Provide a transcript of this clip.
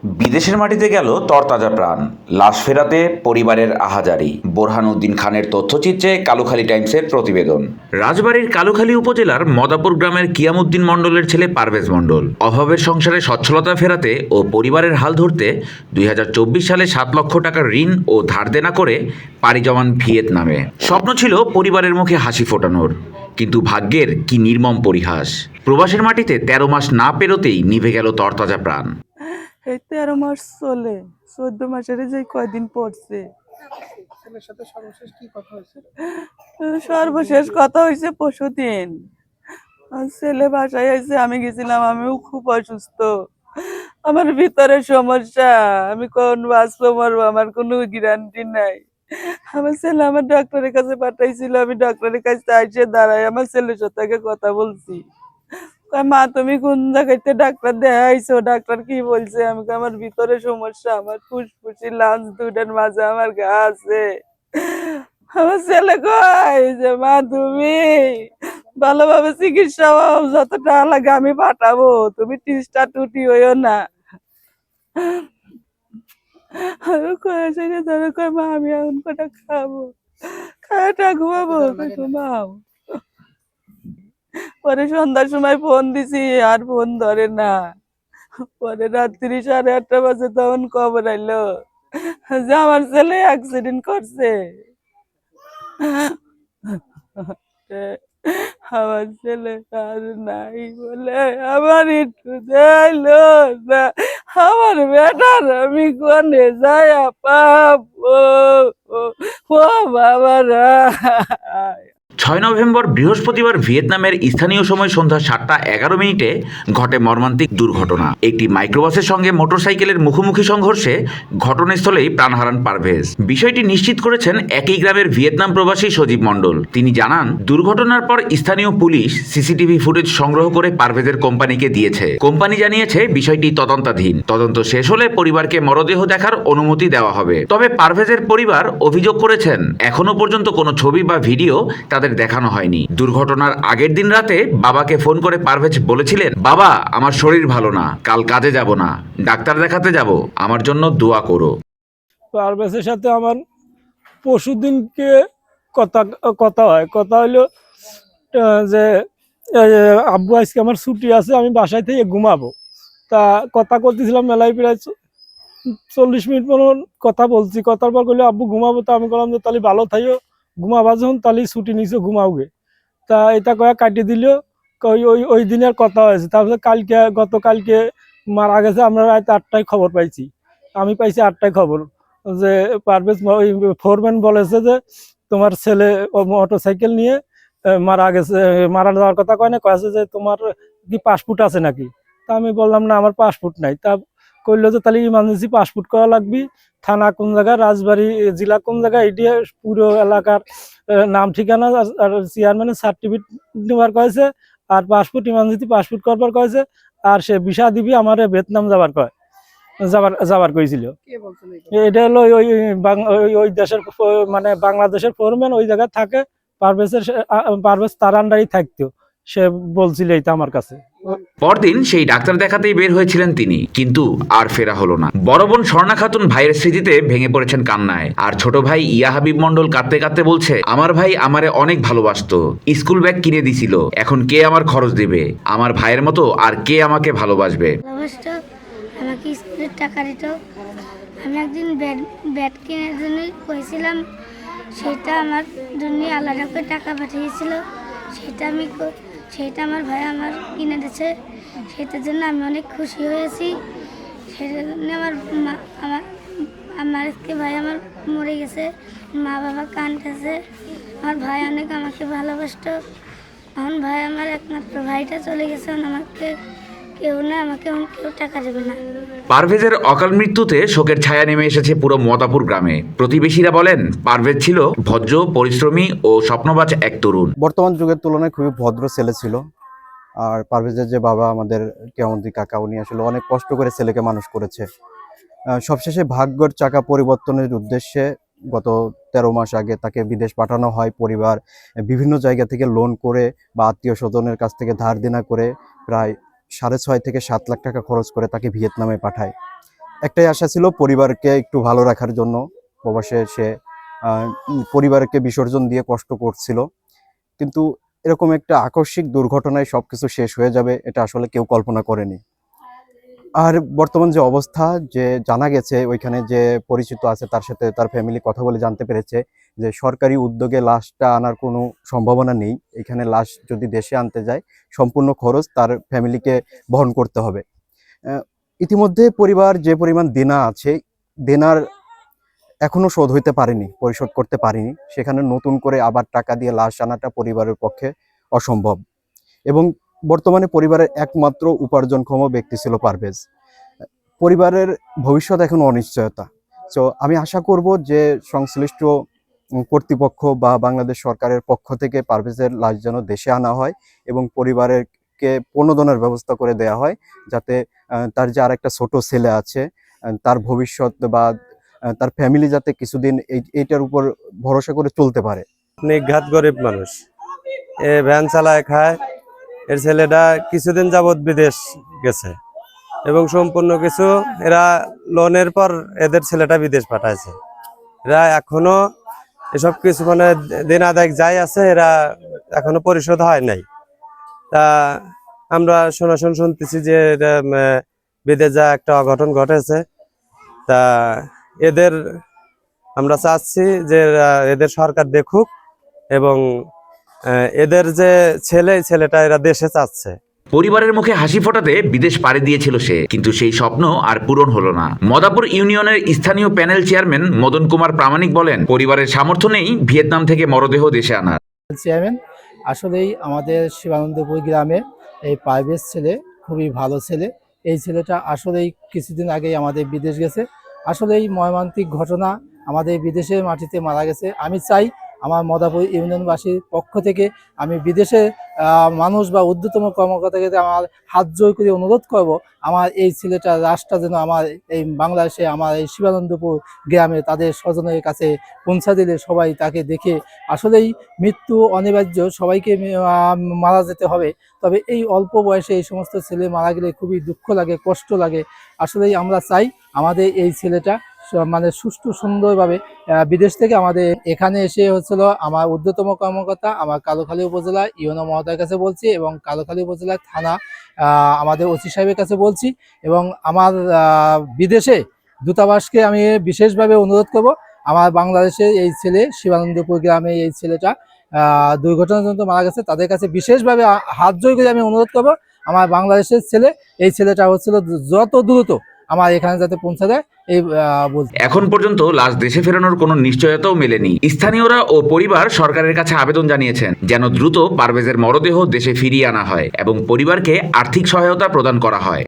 বিদেশের মাটিতে গেল তরতাজা প্রাণ, লাশ ফেরাতে পরিবারের আহাজারি। বোরহান উদ্দিন খানের তথ্যচিত্রে কালুখালী টাইমসের প্রতিবেদন। রাজবাড়ীর কালুখালী উপজেলার মদাপুর গ্রামের কিয়ামুদ্দিন মণ্ডলের ছেলে পারভেজ মণ্ডল অভাবের সংসারে সচ্ছলতা ফেরাতে ও পরিবারের হাল ধরতে 2024 সালে 7 লক্ষ টাকার ঋণ ও ধার দেনা করে পাড়ি জমান ভিয়েতনামে। স্বপ্ন ছিল পরিবারের মুখে হাসি ফোটানোর, কিন্তু ভাগ্যের কি নির্মম পরিহাস। প্রবাসের মাটিতে 13 মাস না পেরোতেই নিভে গেল তরতাজা প্রাণ। এই 13 মাস চলে, 14 মাসের যে কয়দিন পড়ছে। ছেলের সাথে সর্বশেষ কি কথা হয়েছে? সর্বশেষ কথা হয়েছে পরশুদিন। ছেলে বাসায় আইছে, আমি গেছিলাম, আমিও খুব অসুস্থ, আমার ভিতরে সমস্যা, আমি কোন বাঁচবো মরবো আমার কোনো গ্যারান্টি নাই। আমার ছেলে আমার ডাক্তারের কাছে পাঠাইছিল, আমি ডাক্তারের কাছে এসে দাঁড়াই আমার ছেলের সাথে কথা বলছি। মা তুমি কোন জায়গাতে ডাক্তার দেখাইছো, ডাক্তার কি বলছে? আমি আমার ভিতরে সমস্যা, আমার ফুসফুসি লাঞ্চ দুটার মাঝে আমার ঘা আছে। আমার ছেলে কয় যে মা তুমি ভালোভাবে চিকিৎসা হও, যত টাকা লাগে আমি পাঠাবো, তুমি টিসটা টুটি হইও না। মা আমি এখন কটা খাবো, খাওয়াটা ঘুমাবো, ঘুমাও। পরে সন্ধ্যার সময় ফোন দিছি, আর ফোন ধরে না। পরে রাত্রি 8:30 বাজে তখন খবর আইলো যে আমার ছেলে অ্যাক্সিডেন্ট করছে। আমার ছেলে আর নাই বলে আমার একটু যাইলো না, আমার বেটার আমি কোনে যাই পাবো? ও বাবারা। 6 নভেম্বর বৃহস্পতিবার ভিয়েতনামের স্থানীয় সময় সন্ধ্যা 7:11 ঘটে মর্মান্তিক দুর্ঘটনা। একটি মাইক্রোবাসের সঙ্গে মোটরসাইকেলের মুখোমুখি সংঘর্ষে ঘটনাস্থলেই প্রাণ হারান পারভেজ। বিষয়টি নিশ্চিত করেছেন একই গ্রামের ভিয়েতনাম প্রবাসী সজীব মণ্ডল। তিনি জানান, দুর্ঘটনার পর স্থানীয় পুলিশ সিসিটিভি ফুটেজ সংগ্রহ করে পারভেজের কোম্পানিকে দিয়েছে। কোম্পানি জানিয়েছে বিষয়টি তদন্তাধীন। তদন্ত শেষ হলে পরিবারকে মরদেহ দেখার অনুমতি দেওয়া হবে। তবে পারভেজের পরিবার অভিযোগ করেছেন, এখনো পর্যন্ত কোনো ছবি বা ভিডিও তাদের দেখানো হয়নি। দুর্ঘটনার আগের দিন রাতে বাবাকে ফোন করে পারভেজ বলেছিলেন, বাবা আমার শরীর ভালো না, কাল কাজে যাব না, ডাক্তার দেখাতে যাব, আমার জন্য দোয়া করো। পারভেজের সাথে আমার পরশুদিনকে কথা কথা হয়, কথা হইলো যে আব্বু আজকে আমার ছুটি আছে, আমি বাসায় থেকে ঘুমাবো। তা কথা করতেছিলাম মেলায়, প্রায় 40 মিনিট মতন কথা বলছি। কথার পর করলে আব্বু ঘুমাবো, তো আমি বললাম যে তাহলে ভালো থাইও, ঘুমাবা যখন তাহলে ছুটি নিছো ঘুমাওগে। তা এটা কয়া কাটিয়ে দিল। ওই ওই ওই দিনের কথা হয়েছে। তারপরে গতকালকে মারা গেছে, আমরা রাত 8টায় খবর পাইছি, আমি পাইছি 8টায় খবর যে পারভেজ ওই ফোরম্যান বলেছে যে তোমার ছেলে মোটরসাইকেল নিয়ে মারা গেছে। মারা যাওয়ার কথা কয় না, কয়েছে যে তোমার কি পাসপোর্ট আছে নাকি? তা আমি বললাম না, আমার পাসপোর্ট নাই। তা কইলো যে তাহলে ইমার্জেন্সি পাসপোর্ট করা লাগবে। থানা কোন জায়গায়, রাজবাড়ী জেলা কোন জায়গায়, এটি পুরো এলাকার নাম ঠিকানা আর চেয়ারম্যানের সার্টিফিকেট নেওয়ার কয়েছে, আর পাসপোর্ট ইমার্জেন্সি পাসপোর্ট করবার কয়েছে, আর সে ভিসা দিবি আমার ভিয়েতনাম যাবার কইছিল। এটা হলো ওই দেশের মানে বাংলাদেশের ফোরম্যান ওই জায়গায় থাকে। পারভেজ তার আন্ডারই থাকতো, সে বলছিল এটা আমার কাছে। পরদিন সেই ডাক্তার দেখাতেই বের হয়েছিলেন তিনি, কিন্তু আর ফেরা হলো না। বড় বোন স্বর্ণা খাতুন ভাইয়ের স্মৃতিতে ভেঙে পড়েছেন কান্নায়। আর ছোট ভাই ইয়া হাবিব মণ্ডল কাঁদতে কাঁদতে বলছে, আমার ভাই আমারে অনেক ভালোবাসতো, স্কুল ব্যাগ কিনে দিছিল, এখন কে আমার খরচ দিবে? আমার ভাইয়ের মতো আর কে আমাকে ভালোবাসবে? আমাকে স্কুলের টাকা দিত। আমি একদিন ব্যাট কেনার জন্য করেছিলাম, সেটা আমার জন্য আলাদা করে টাকা পাঠিয়েছিল, সেটা আমার ভাই আমার কিনে দিয়েছে। সেটার জন্য আমি অনেক খুশি হয়েছি। সেটার জন্য আমার ভাই আমার মরে গেছে, মা বাবা কাঁদতেছে। আমার ভাই অনেক আমাকে ভালোবাসত। এখন ভাই আমার একমাত্র ভাইটা চলে গেছে, আমাকে কেউ না, আমাকে কেউ টাকা দেবে না। পারভেজের অকাল মৃত্যুতে শোকের ছায়া নেমে এসেছে পুরো মদাপুর গ্রামে। প্রতিবেশীরা বলেন, পারভেজ ছিল ভদ্র, পরিশ্রমী ও স্বপ্নবাজ এক তরুণ। বর্তমান যুগের তুলনায় খুবই ভদ্র ছেলে ছিল। আর পারভেজের যে বাবা আমাদের কেমন্দি কাকা, উনি আসলে অনেক কষ্ট করে ছেলেকে মানুষ করেছে। সবশেষে ভাগ্যের চাকা পরিবর্তনের উদ্দেশ্যে গত 13 মাস আগে তাকে বিদেশ পাঠানো হয়। পরিবার বিভিন্ন জায়গা থেকে লোন করে বা আত্মীয় স্বজনের কাছ থেকে ধার দেনা করে প্রায় 6.5 থেকে 7 লাখ টাকা খরচ করে তাকে ভিয়েতনামে পাঠায়। একটাই আশা ছিল পরিবারকে একটু ভালো রাখার জন্য। প্রবাসে সে পরিবারকে বিসর্জন দিয়ে কষ্ট করছিল, কিন্তু এরকম একটা আকস্মিক দুর্ঘটনায় সবকিছু শেষ হয়ে যাবে এটা আসলে কেউ কল্পনা করেনি। আর বর্তমান যে অবস্থা, যে জানা গেছে ওইখানে যে পরিচিত আছে তার সাথে তার ফ্যামিলি কথা বলে জানতে পেরেছে যে সরকারি উদ্যোগে লাশটা আনার কোনো সম্ভাবনা নেই। এখানে লাশ যদি দেশে আনতে যায় সম্পূর্ণ খরচ তার ফ্যামিলিকে বহন করতে হবে। ইতিমধ্যে পরিবার যে পরিমাণ দেনা আছে, দেনার এখনো শোধ হইতে পারেনি, পরিশোধ করতে পারেনি। সেখানে নতুন করে আবার টাকা দিয়ে লাশ আনাটা পরিবারের পক্ষে অসম্ভব। এবং বর্তমানে পরিবারের একমাত্র উপার্জনক্ষম ব্যক্তি ছিল পারভেজ। পরিবারের ভবিষ্যৎ এখন অনিশ্চয়তা। তো আমি আশা করব যে সংশ্লিষ্ট কর্তৃপক্ষ বা বাংলাদেশ সরকারের পক্ষ থেকে পারভেজের লাশ যেন দেশে আনা হয় এবং পরিবারেরকে প্রণোদনের ব্যবস্থা করে দেওয়া হয়, যাতে তার যে আরেকটা ছোট ছেলে আছে তার ভবিষ্যৎ বা তার ফ্যামিলি যাতে কিছুদিন এইটার উপর ভরসা করে চলতে পারে। নিঘাত গরিব মানুষ, এ ভ্যান চালায় খায়। এর ছেলেটা কিছুদিন যাবৎ বিদেশ গেছে এবং সম্পূর্ণ কিছু এরা লোনের পর এদের ছেলেটা বিদেশ পাঠাইছে। এরা এখনো এসব কিছু মানে দিন আদায় যাই আছে এরা এখনো পরিশোধ হয় নাই। তা আমরা শুনতেছি যে বিদেশ যা একটা অঘটন ঘটেছে। তা এদের আমরা চাচ্ছি যে এদের সরকার দেখুক এবং এদের যে ছেলেটা এরা দেশে চাচ্ছে। পরিবারের মুখে হাসি ফোটাতে বিদেশ পাড়ি দিয়েছিল সে, কিন্তু সেই স্বপ্ন আর পূরণ হলো না। মদাপুর ইউনিয়নের স্থানীয় প্যানেল চেয়ারম্যান মদন কুমার প্রামাণিক বলেন, পরিবারের সামর্থ্য নেই ভিয়েতনাম থেকে মরদেহ দেশে আনার। চেয়ারম্যান, আসলেই আমাদের শিবানন্দপুর গ্রামে এই পারভেজ ছেলে খুবই ভালো ছেলে। এই ছেলেটা আসলেই কিছুদিন আগেই আমাদের বিদেশ গেছে। আসলেই মর্মান্তিক ঘটনা, আমাদের বিদেশের মাটিতে মারা গেছে। আমি চাই আমার মদাপুর ইউনিয়নবাসীর পক্ষ থেকে আমি বিদেশে মানুষ বা ঊর্ধ্বতম কর্মকর্তাকে আমার হাত জোর করে অনুরোধ করব, আমার এই ছেলেটা লাশটা যেন আমার এই বাংলাদেশে আমার এই শিবানন্দপুর গ্রামে তাদের স্বজনের কাছে পৌঁছা দিলে সবাই তাকে দেখে, আসলেই মৃত্যু অনিবার্য, সবাইকে মারা যেতে হবে, তবে এই অল্প বয়সে এই সমস্ত ছেলে মারা গেলে খুবই দুঃখ লাগে, কষ্ট লাগে। আসলেই আমরা চাই আমাদের এই ছেলেটা মানে সুষ্ঠু সুন্দরভাবে বিদেশ থেকে আমাদের এখানে এসে হচ্ছিল আমার ঊর্ধ্বতম কর্মকর্তা, আমার কালোখালী উপজেলা ইউনো মহোদয়ের কাছে বলছি এবং কালোখালী উপজেলার থানা আমাদের ওসি সাহেবের কাছে বলছি এবং আমার বিদেশে দূতাবাসকে আমি বিশেষভাবে অনুরোধ করব, আমার বাংলাদেশে এই ছেলে শিবানন্দপুর গ্রামে এই ছেলেটা দুর্ঘটনাজনিত মারা গেছে, তাদের কাছে বিশেষভাবে হাত জোর করে আমি অনুরোধ করব, আমার বাংলাদেশের ছেলে এই ছেলেটা হচ্ছিল যত দ্রুত আমার এখানে যাতে পৌঁছে দেয় এই বলছি। এখন পর্যন্ত লাশ দেশে ফেরানোর কোনো নিশ্চয়তাও মেলেনি। স্থানীয়রা ও পরিবার সরকারের কাছে আবেদন জানিয়েছেন যেন দ্রুত পারভেজের মরদেহ দেশে ফিরিয়ে আনা হয় এবং পরিবারকে আর্থিক সহায়তা প্রদান করা হয়।